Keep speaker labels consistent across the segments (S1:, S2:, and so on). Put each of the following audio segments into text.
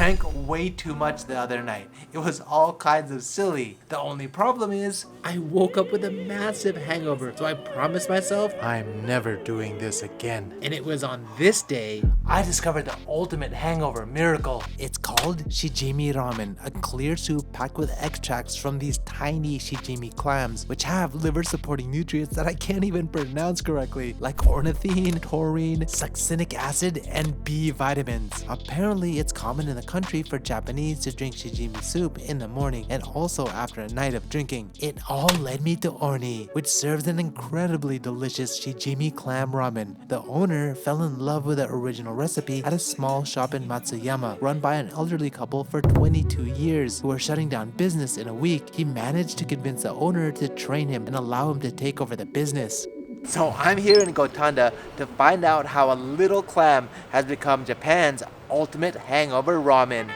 S1: drank way too much the other night. It was all kinds of silly. The only problem is, I woke up with a massive hangover, so I promised myself I'm never doing this again. And it was on this day I discovered the ultimate hangover miracle. It's called Shijimi Ramen, a clear soup packed with extracts from these tiny Shijimi clams, which have liver-supporting nutrients that I can't even pronounce correctly, like ornithine, taurine, succinic acid, and B vitamins. Apparently, it's common in the country for Japanese to drink Shijimi soup in the morning and also after a night of drinking. It all led me to Ornin, which serves an incredibly delicious Shijimi clam ramen. The owner fell in love with the original recipe at a small shop in Matsuyama, run by an elderly couple for 22 years who were shutting down business in a week. He managed to convince the owner to train him and allow him to take over the business. So I'm here in Gotanda to find out how a little clam has become Japan's ultimate hangover ramen.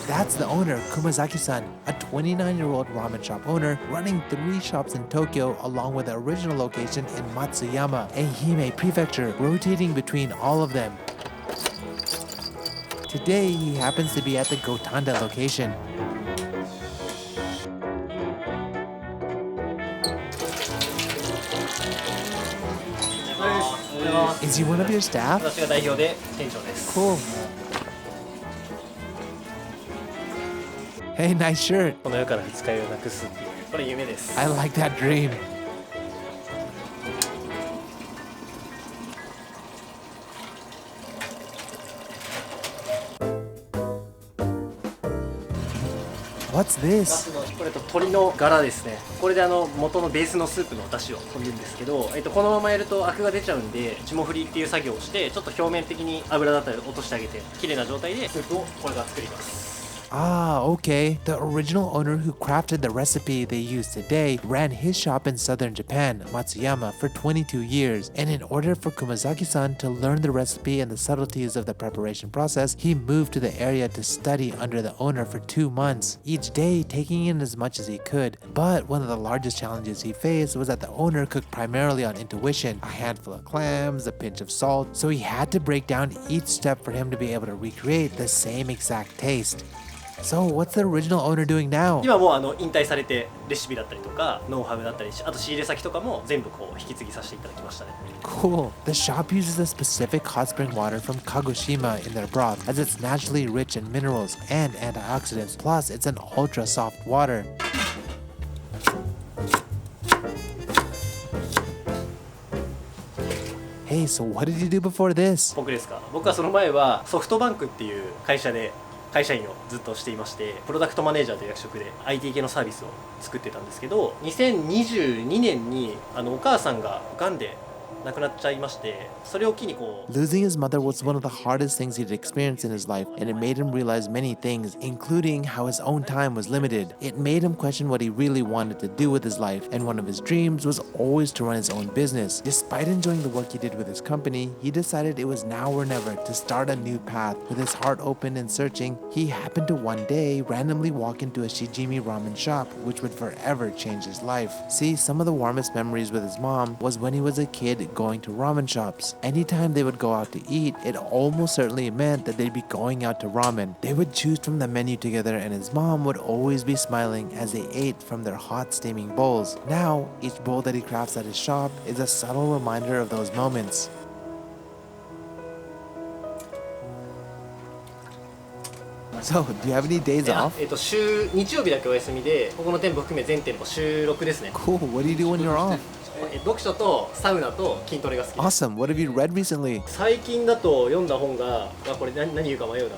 S1: That's the owner, Kumazaki-san, a 29-year-old ramen shop owner running 3 shops in Tokyo along with the original location in Matsuyama, Ehime Prefecture, rotating between all of them. Today, he happens to be at the Gotanda location. Is he one of your staff? Cool. Hey, nice shirt. I like that dream. What's this?
S2: これ鶏のガラですね。これで元のベースのスープの出汁を取るんですけど、このままやるとアクが出ちゃうんで、霜降りっていう作業をして、ちょっと表面的に油だったり落としてあげて、綺麗な状態でスープをこれから作ります。
S1: Ah, okay. The original owner who crafted the recipe they use today ran his shop in southern Japan, Matsuyama, for 22 years. And in order for Kumazaki-san to learn the recipe and the subtleties of the preparation process, he moved to the area to study under the owner for 2 months, each day taking in as much as he could. But one of the largest challenges he faced was that the owner cooked primarily on intuition, a handful of clams, a pinch of salt, so he had to break down each step for him to be able to recreate the same exact taste. So what's the original owner doing now?
S2: 今もう引退されてレシピだったりとかノウハウだったりあと仕入れ先とかも全部こう引き継ぎさせていただきましたね。
S1: Cool. The shop uses a specific hot spring water from Kagoshima in their broth as it's naturally rich in minerals and antioxidants. Plus, it's an ultra soft water. Hey, so what did you do before this?
S2: 僕ですか。僕はその前はソフトバンクっていう会社で会社員をずっとしていまして、プロダクトマネージャーという役職で IT 系のサービスを作ってたんですけど、2022年にお母さんが癌で亡くなっちゃいまして、それを機にこう
S1: Losing his mother was one of the hardest things he'd experienced in his life, and it made him realize many things, including how his own time was limited. It made him question what he really wanted to do with his life, and one of his dreams was always to run his own business. Despite enjoying the work he did with his company, he decided it was now or never to start a new path. With his heart open and searching, he happened to one day randomly walk into a Shijimi ramen shop, which would forever change his life. See, some of the warmest memories with his mom was when he was a kid going to ramen shops. Anytime they would go out to eat, it almost certainly meant that they'd be going out to ramen. They would choose from the menu together, and his mom would always be smiling as they ate from their hot steaming bowls. Now, each bowl that he crafts at his shop is a subtle reminder of those moments. So, do you have any days off?
S2: 週日曜日だけお休みで、ここの店舗含め全店舗週6ですね。
S1: Cool. What do you do when you're off?
S2: 読書とサウナと筋トレが好きです。
S1: Awesome. What have you read recently?
S2: 最近だと読んだ本が、これ何言うか迷うな。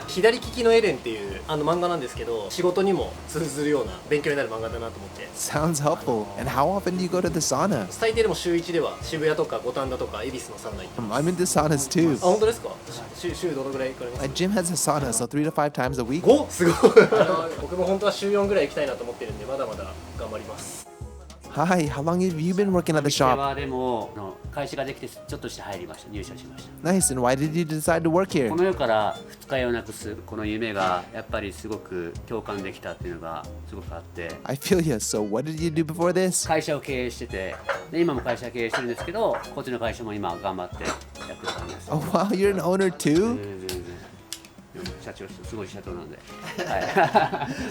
S2: 左利きのエレンっていう漫画なんですけど、仕事にも通ずるような勉強になる漫画だなと思って。
S1: Sounds helpful. And how often do you go to the sauna?
S2: 最低でも週1では渋谷とか五反田とか恵比寿のサウナ行ってます。
S1: I'm into saunas too.
S2: あ、本当ですか？週どのぐらい行かれます？
S1: My gym has a sauna, so 3 to 5 times a week.
S2: 5？すごい。僕も本当は週4ぐらい行きたいなと思ってるんで、まだまだ頑張ります。
S1: Hi, how long have you been working at the
S3: 店
S1: shop?
S3: はでも会社ができてちょっとして入りました。入社しました。
S1: Nice, and why did you decide to work here?
S3: この世から二日酔いをなくすこの夢がやっぱりすごく共感できたっていうのがすごくあって、
S1: I feel you. So what did you do before this?
S3: 会社を経営してて、で今も会社経営してるんですけど、こっちの会社も今頑張ってやってる感じ
S1: Oh wow, you're an owner too?
S3: 全然社長すごい社長なんで、はい、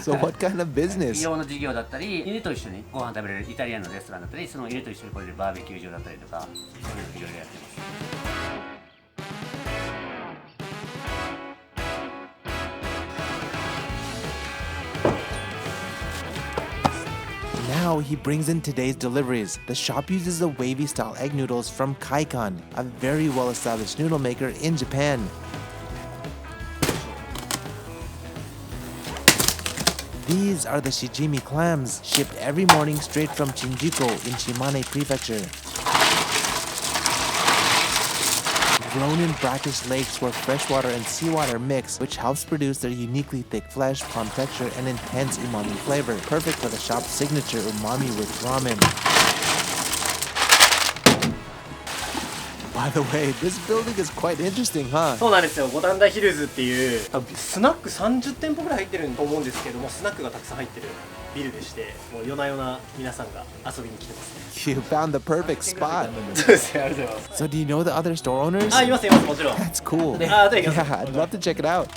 S1: So what kind of
S3: 企
S1: business?
S3: 業の事業だったり犬と一緒にご飯食べれるイタリアンのレストランだったりその犬と一緒に来れるバーベキュー場だったりとかそういうのいろいろやってます。
S1: Now he brings in today's deliveries. The shop uses the wavy style egg noodles from Kaikan, a very well established noodle maker in Japan. These are the Shijimi clams, shipped every morning straight from Shinjuku in Shimane Prefecture. Grown in brackish lakes where freshwater and seawater mix, which helps produce their uniquely thick flesh, plum texture, and intense umami flavor, perfect for the shop's signature umami with ramen. By the way, this building is quite interesting, huh?
S2: そうなんですよ。五反田ヒルズっていう多分スナック30店舗ぐらい入ってると思うんですけども、スナックがたくさん入ってるビルでして、もう夜な夜な皆さんが遊びに来てますね。
S1: You found the perfect spot.
S2: そうですね、ありがとうございます。
S1: So do you know the other store owners?
S2: あ、いますいます、もちろん。
S1: That's cool.
S2: あ、で、
S1: Yeah, I'd love to check it out.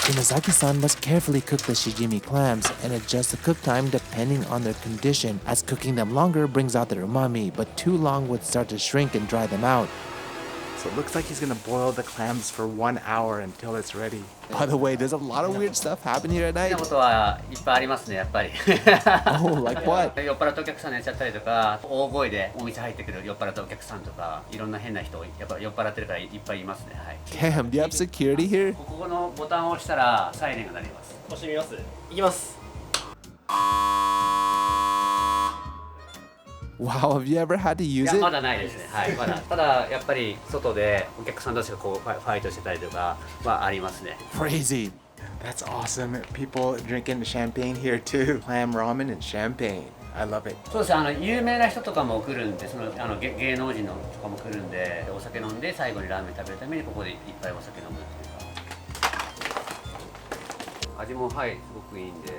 S1: Kumazaki-san must carefully cook the Shijimi clams and adjust the cook time depending on their condition, as cooking them longer brings out their umami, but too long would start to shrink and dry them out.
S4: So it looks like he's gonna boil the clams for 1 hour until it's ready.
S1: By the way, there's a lot of weird stuff happening here at
S3: 好きな
S1: night.
S3: ことはいっぱいありますね、やっぱり。
S1: Oh, like what?
S3: 酔っ払ったお客さん寝ちゃったりとか、大声でお店入ってくる酔っ払ったお客さんとか、いろんな変な人、やっぱ酔っ払ってるからいっぱいいますね。はい。
S1: Damn, do you have security here?
S3: ここのボタンを押したらサイレンが鳴ります。
S2: 押してみます。いきます。
S1: Wow, have you ever had to
S3: い
S1: use
S3: や
S1: it?
S3: まだないですね。はい、まだ。ただやっぱり外でお客さんたちがこうファイトしてたりとかはありますね。
S1: Crazy.
S4: That's awesome. People drinking champagne here too. Clam ramen and champagne. I love it.
S3: そうです。有名な人とかも来るんで、芸能人のとかも来るんで、お酒飲んで最後にラーメン食べるためにここでいっぱいお酒飲むっていうか。味もはいすごくいいんで。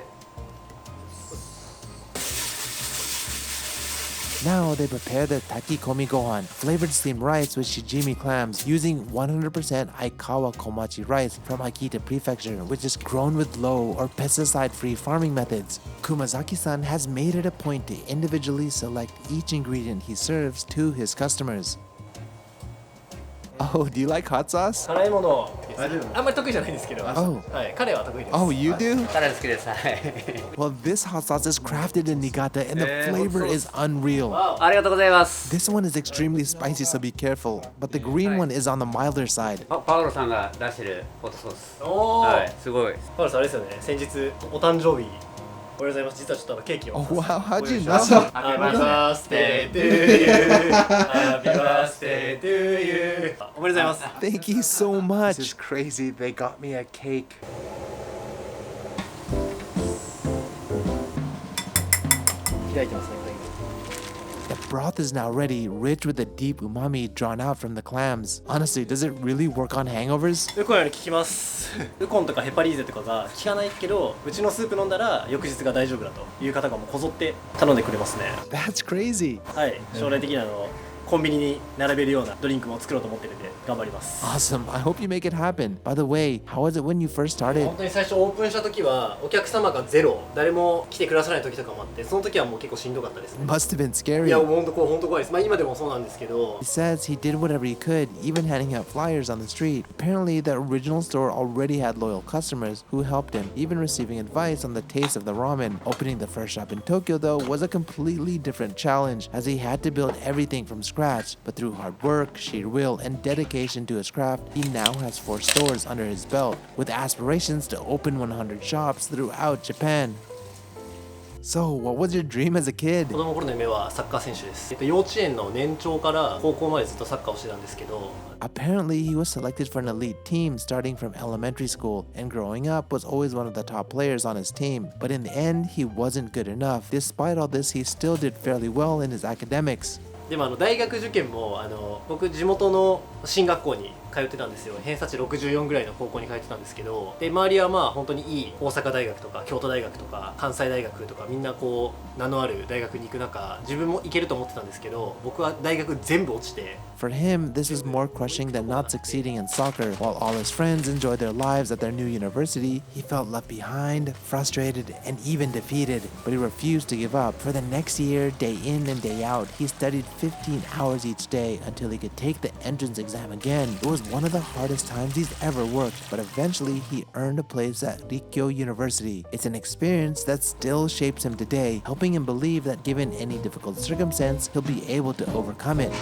S1: Now they prepare the takikomi gohan, flavored steamed rice with shijimi clams, using 100% Aikawa komachi rice from Akita Prefecture, which is grown with low or pesticide-free farming methods. Kumazaki-san has made it a point to individually select each ingredient he serves to his customers. Oh, do you like hot sauce?
S2: 辛いものあんまり得意じゃないんですけど、
S1: Oh.
S2: はい、彼は得意です。
S1: Oh, you do?
S3: 辛い好きです。はい。
S1: Well, this hot sauce is crafted in Niigata and the flavor is unreal.
S3: ありがとうございます。
S1: This one is extremely spicy, so be careful. But the green one is on the milder side.
S3: パオロさんが出してるホットソース。
S2: おー、
S3: はい、すごい。
S2: パウロさんあれですよね、先日お誕生日おめでとうございます。実はちょっとケーキを
S1: Oh, wow, how'd you
S2: ご用意し
S1: know?
S2: ました。Happy birthday to you. Happy birthday to you. おめでとうございます。
S1: Thank you so
S4: This is
S1: much.
S4: crazy. They got me a cake.
S2: 開いてますね、これ。
S1: The broth is now ready, rich with the deep umami drawn out from the clams. Honestly, does it really work on hangovers?
S2: ウコンより効きます。ウコンとかヘパリーゼとかが効かないけど、うちのスープ飲んだら翌日が大丈夫だという方がもうこぞって頼んでくれますね。
S1: That's crazy.
S2: はい、将来的にコンビニに並べるようなドリンクも作ろうと思ってるんで頑張ります。
S1: Awesome. I hope you make it happen. By the way, how was it when you first started?
S2: 本当に最初オープンした時はお客様がゼロ、誰も来てくださらない時とかもあって、その時はもう結構しんどかったですね。
S1: Must have been
S2: い
S1: scary.
S2: や、本当怖いです。まあ今でもそうなんですけど
S1: He。says he did whatever he could, even handing out flyers on the street. Apparently, the original store already had loyal customers who helped him, even receiving advice on the taste of the ramen. Opening the first shop in Tokyo, though, was a completely different challenge, as he had to build everything from scratch. But through hard work, sheer will, and dedication to his craft, he now has 4 stores under his belt, with aspirations to open 100 shops throughout Japan. So, what was your dream as a kid?
S2: 子供の頃の夢はサッカー選手です。幼稚園の年長から高校までずっとサッカーをしてたんですけど、
S1: Apparently, he was selected for an elite team starting from elementary school, and growing up was always one of the top players on his team. But in the end, he wasn't good enough. Despite all this, he still did fairly well in his academics.
S2: でも大学受験も僕地元の進学校に通ってたんですよ。偏差値64ぐらいの高校に通ってたんですけど、で周りはまあ本当にいい大阪大学とか京都大学とか関西大学とかみんなこう名のある大学に行く中、自分も行けると思ってたんですけど、僕は大学全部落ちて。
S1: For him, this was more crushing than not succeeding in soccer. While all his friends enjoyed their lives at their new university, he felt left behind, frustrated, and even defeated. But he refused to give up. For the next year, day in and day out, he studied 15 hours each day until he could take the entrance exam again. It was one of the hardest times he's ever worked, but eventually he earned a place at Rikkyo University. It's an experience that still shapes him today, helping him believe that given any difficult circumstance, he'll be able to overcome it.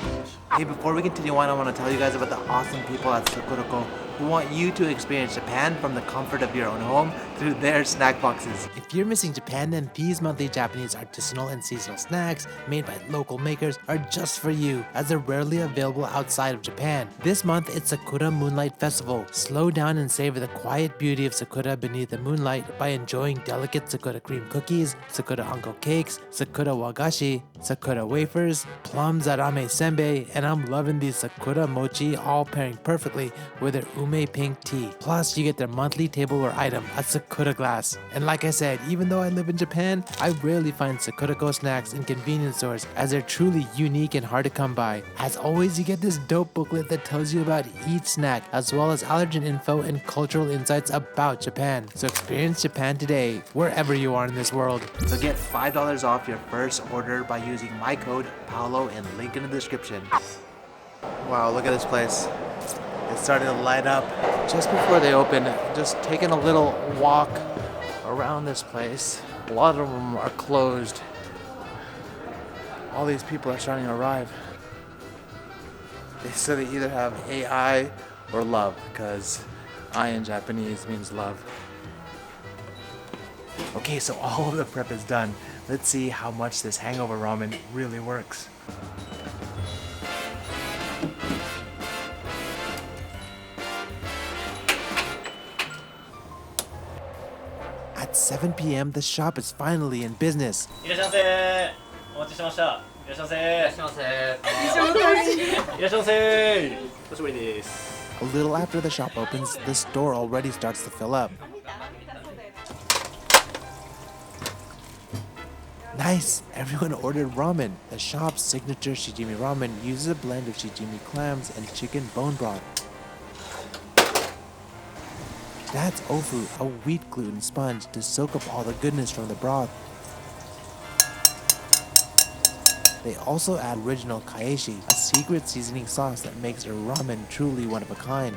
S1: Hey, before we continue on, I want to tell you guys about the awesome people at Sakurako who want you to experience Japan from the comfort of your own home through their snack boxes. If you're missing Japan, then these monthly Japanese artisanal and seasonal snacks made by local makers are just for you, as they're rarely available outside of Japan. This month, it's Sakura Moonlight Festival. Slow down and savor the quiet beauty of Sakura beneath the moonlight by enjoying delicate Sakura cream cookies, Sakura anko cakes, Sakura wagashi, Sakura wafers, plums arame senbei, and I'm loving these Sakura mochi, all pairing perfectly with their ume pink tea. Plus, you get their monthly tableware item, a Sakura glass. And like I said, even though I live in Japan, I rarely find Sakurako snacks in convenience stores, as they're truly unique and hard to come by. As always, you get this dope booklet that tells you about each snack, as well as allergen info and cultural insights about Japan. So experience Japan today, wherever you are in this world. So get $5 off your first order by using my code Paolo and link in the description. Wow, look at this place. It's starting to light up. Just before they open, just taking a little walk around this place. A lot of them are closed. All these people are starting to arrive. They said they either have AI or love, because I in Japanese means love. Okay, so all of the prep is done. Let's see how much this hangover ramen really works. At 7 p.m., the shop is finally in business.
S2: いらっしゃいませ。お待ちしてました。いらっしゃいませ。いらっしゃいませ。いらっしゃいませ。おしぼりです。
S1: A little after the shop opens, the store already starts to fill up. Nice! Everyone ordered ramen. The shop's signature Shijimi ramen uses a blend of Shijimi clams and chicken bone broth. That's ofu, a wheat gluten sponge to soak up all the goodness from the broth. They also add original kaeshi, a secret seasoning sauce that makes their ramen truly one of a kind.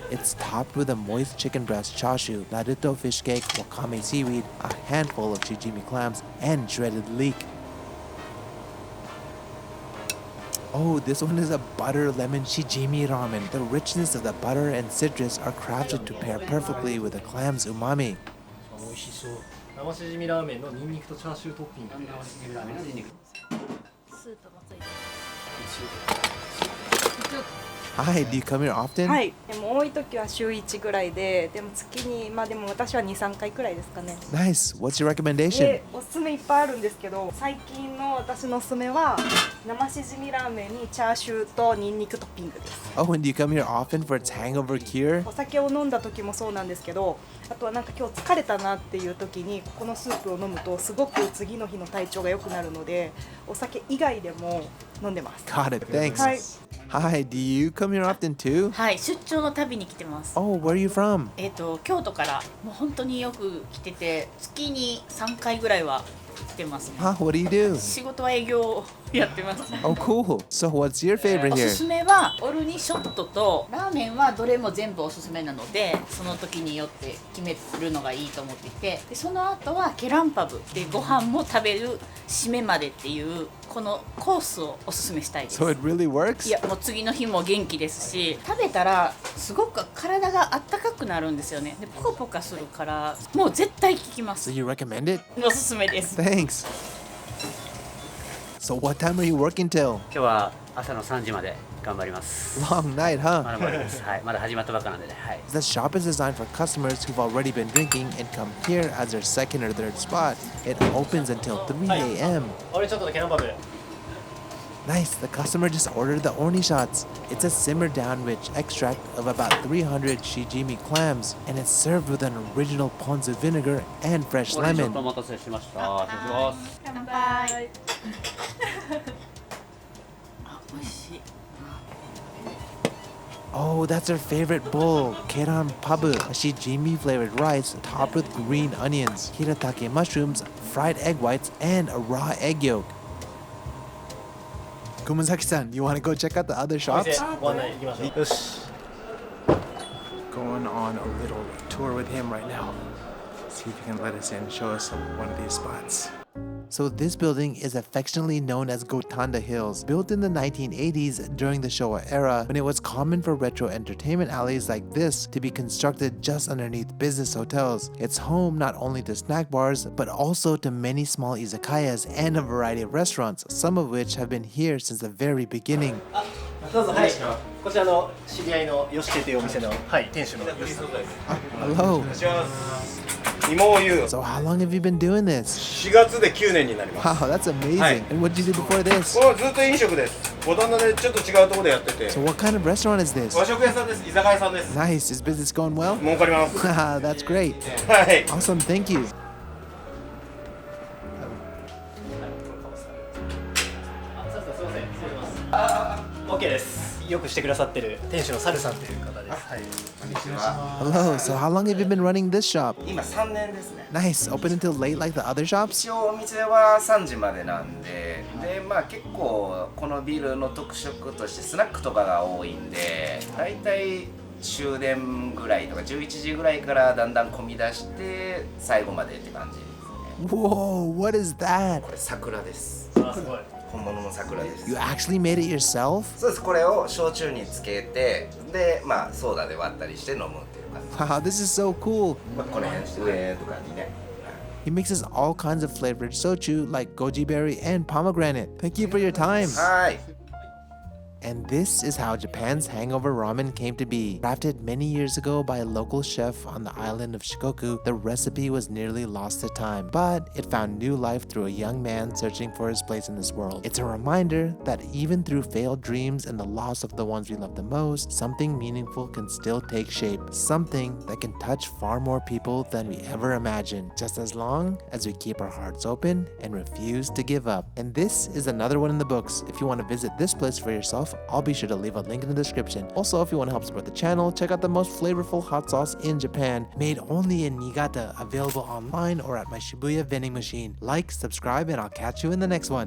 S1: It's topped with a moist chicken breast chashu, naruto fish cake, wakame seaweed, a handful of Shijimi clams, and shredded leek. Oh, this one is a butter lemon Shijimi ramen. The richness of the butter and citrus are crafted to pair perfectly with the clam's umami.
S2: 美味しそう。生しじみラーメンのニンニクとチャーシュートッピング。
S1: Hi, do you come here often?
S5: はい、でも多い時は週1ぐらいで、でも月にでも私は2、3回くらいですかね。
S1: Nice. What's your recommendation?
S5: で、おすすめいっぱいあるんですけど、最近の私のおすすめは生しじみラーメンにチャーシューとニンニクトッピングです。
S1: Oh, and do you come here often for its hangover cure?
S5: お酒を飲んだ時もそうなんですけど、あとはなんか今日疲れたなっていう時にここのスープを飲むとすごく次の日の体調が良くなるので、お酒以外でも飲んでます。
S1: Got it. Thanks.
S5: はい。
S1: Hi, do you come here often too?
S6: はい、出張の旅に来てます。
S1: Oh, where are you from?
S6: 京都からもう本当によく来てて、月に3回ぐらいは来てますね。
S1: Huh, what do you do?
S6: 仕事は営業をやってます。
S1: Oh, cool. So what's your favorite
S6: お
S1: here?
S6: すすめはオルニショットとラーメンはどれも全部おすすめなので、その時によって決めるのがいいと思っていて、でその後はケランパブでご飯も食べる締めまでっていうこのコースをおすすめしたいです。
S1: So it really works?
S6: いやもう次の日も元気ですし、食べたらすごく体があったかくなるんですよね。でポカポカするからもう絶対効きま
S1: So
S6: す。
S1: you recommend it?
S6: おすすめです。
S1: Thanks. So what time are you working till?
S3: 今日は朝の3時まで頑張ります。
S1: Long night, huh?
S3: まだまだです。はい、まだ始まったばっかなんでね。はい。
S1: The shop is designed for customers who've already been drinking and come here as their second or third spot. It opens until 3 a.m.
S2: あれちょっとだけナンバブ。
S1: Nice, the customer just ordered the Ornin shots. It's a simmered down rich extract of about 300 Shijimi clams, and it's served with an original ponzu vinegar and fresh
S3: これちょっ
S1: lemon.
S3: とお待たせしました。失礼します。
S6: 乾杯あ、美味しい。
S1: Oh, that's her favorite bowl, keran pabu, a shijimi flavored rice topped with green onions, hiratake mushrooms, fried egg whites, and a raw egg yolk. Kumazaki-san, you want to go check out the other
S2: お
S1: shops?
S2: 店ご案内行きましょう。よし。
S4: Going on a little tour with him right now. See if he can let us in, show us one of these spots.
S1: So this building is affectionately known as Gotanda Hills, built in the 1980s during the Showa era when it was common for retro entertainment alleys like this to be constructed just underneath business hotels. It's home not only to snack bars, but also to many small izakayas and a variety of restaurants, some of which have been here since the very beginning.
S2: どうぞ、はい。こちらの知り合いの吉家というお店の、はい、店主の吉さんです。
S1: Hello.
S7: 芋湯
S1: So how long have you been doing this?
S7: 4月で9年になります。
S1: Wow, that's amazing.
S7: Hi.
S1: And what did you do before this?
S7: もうずっと飲食です。五反田でちょっと違うところでやってて
S1: So what kind of restaurant is this?
S7: 和食屋さんです。居酒屋さんです。
S1: Nice. Is business going well?
S7: 儲かります。
S1: Haha, that's great.
S7: はい。
S1: Awesome. Thank you.
S2: すいません、失礼します。OK です。よくしてくださってる店主のサルさんという方です。はい。
S1: Hello. So how long have you been running this shop?
S8: 今3年ですね。
S1: Nice. Open until late like the other shops?
S8: 一応お店は3時までなんで、まあ結構このビルの特色としてスナックとかが多いんで、だいたい終電ぐらいとか11時ぐらいからだんだん混み出して最後までって感じですね。
S1: Whoa, what is that?
S8: これ桜です。
S2: あ、すごい。
S8: 本物の桜です。
S1: You actually made it yourself?
S8: そうです。これを焼酎につけて、でまあソーダで割ったりして飲むっていう感じ。
S1: Wow, this is so cool.
S8: まあこの辺上とかにね。
S1: He mixes all kinds of flavored soju like goji berry and pomegranate. Thank you for your time.
S8: はい。
S1: And this is how Japan's hangover ramen came to be. Crafted many years ago by a local chef on the island of Shikoku, the recipe was nearly lost to time, but it found new life through a young man searching for his place in this world. It's a reminder that even through failed dreams and the loss of the ones we love the most, something meaningful can still take shape. Something that can touch far more people than we ever imagined, just as long as we keep our hearts open and refuse to give up. And this is another one in the books. If you want to visit this place for yourself, I'll be sure to leave a link in the description. Also, if you want to help support the channel, check out the most flavorful hot sauce in Japan, made only in Niigata, available online or at my Shibuya vending machine. Like, subscribe, and I'll catch you in the next one.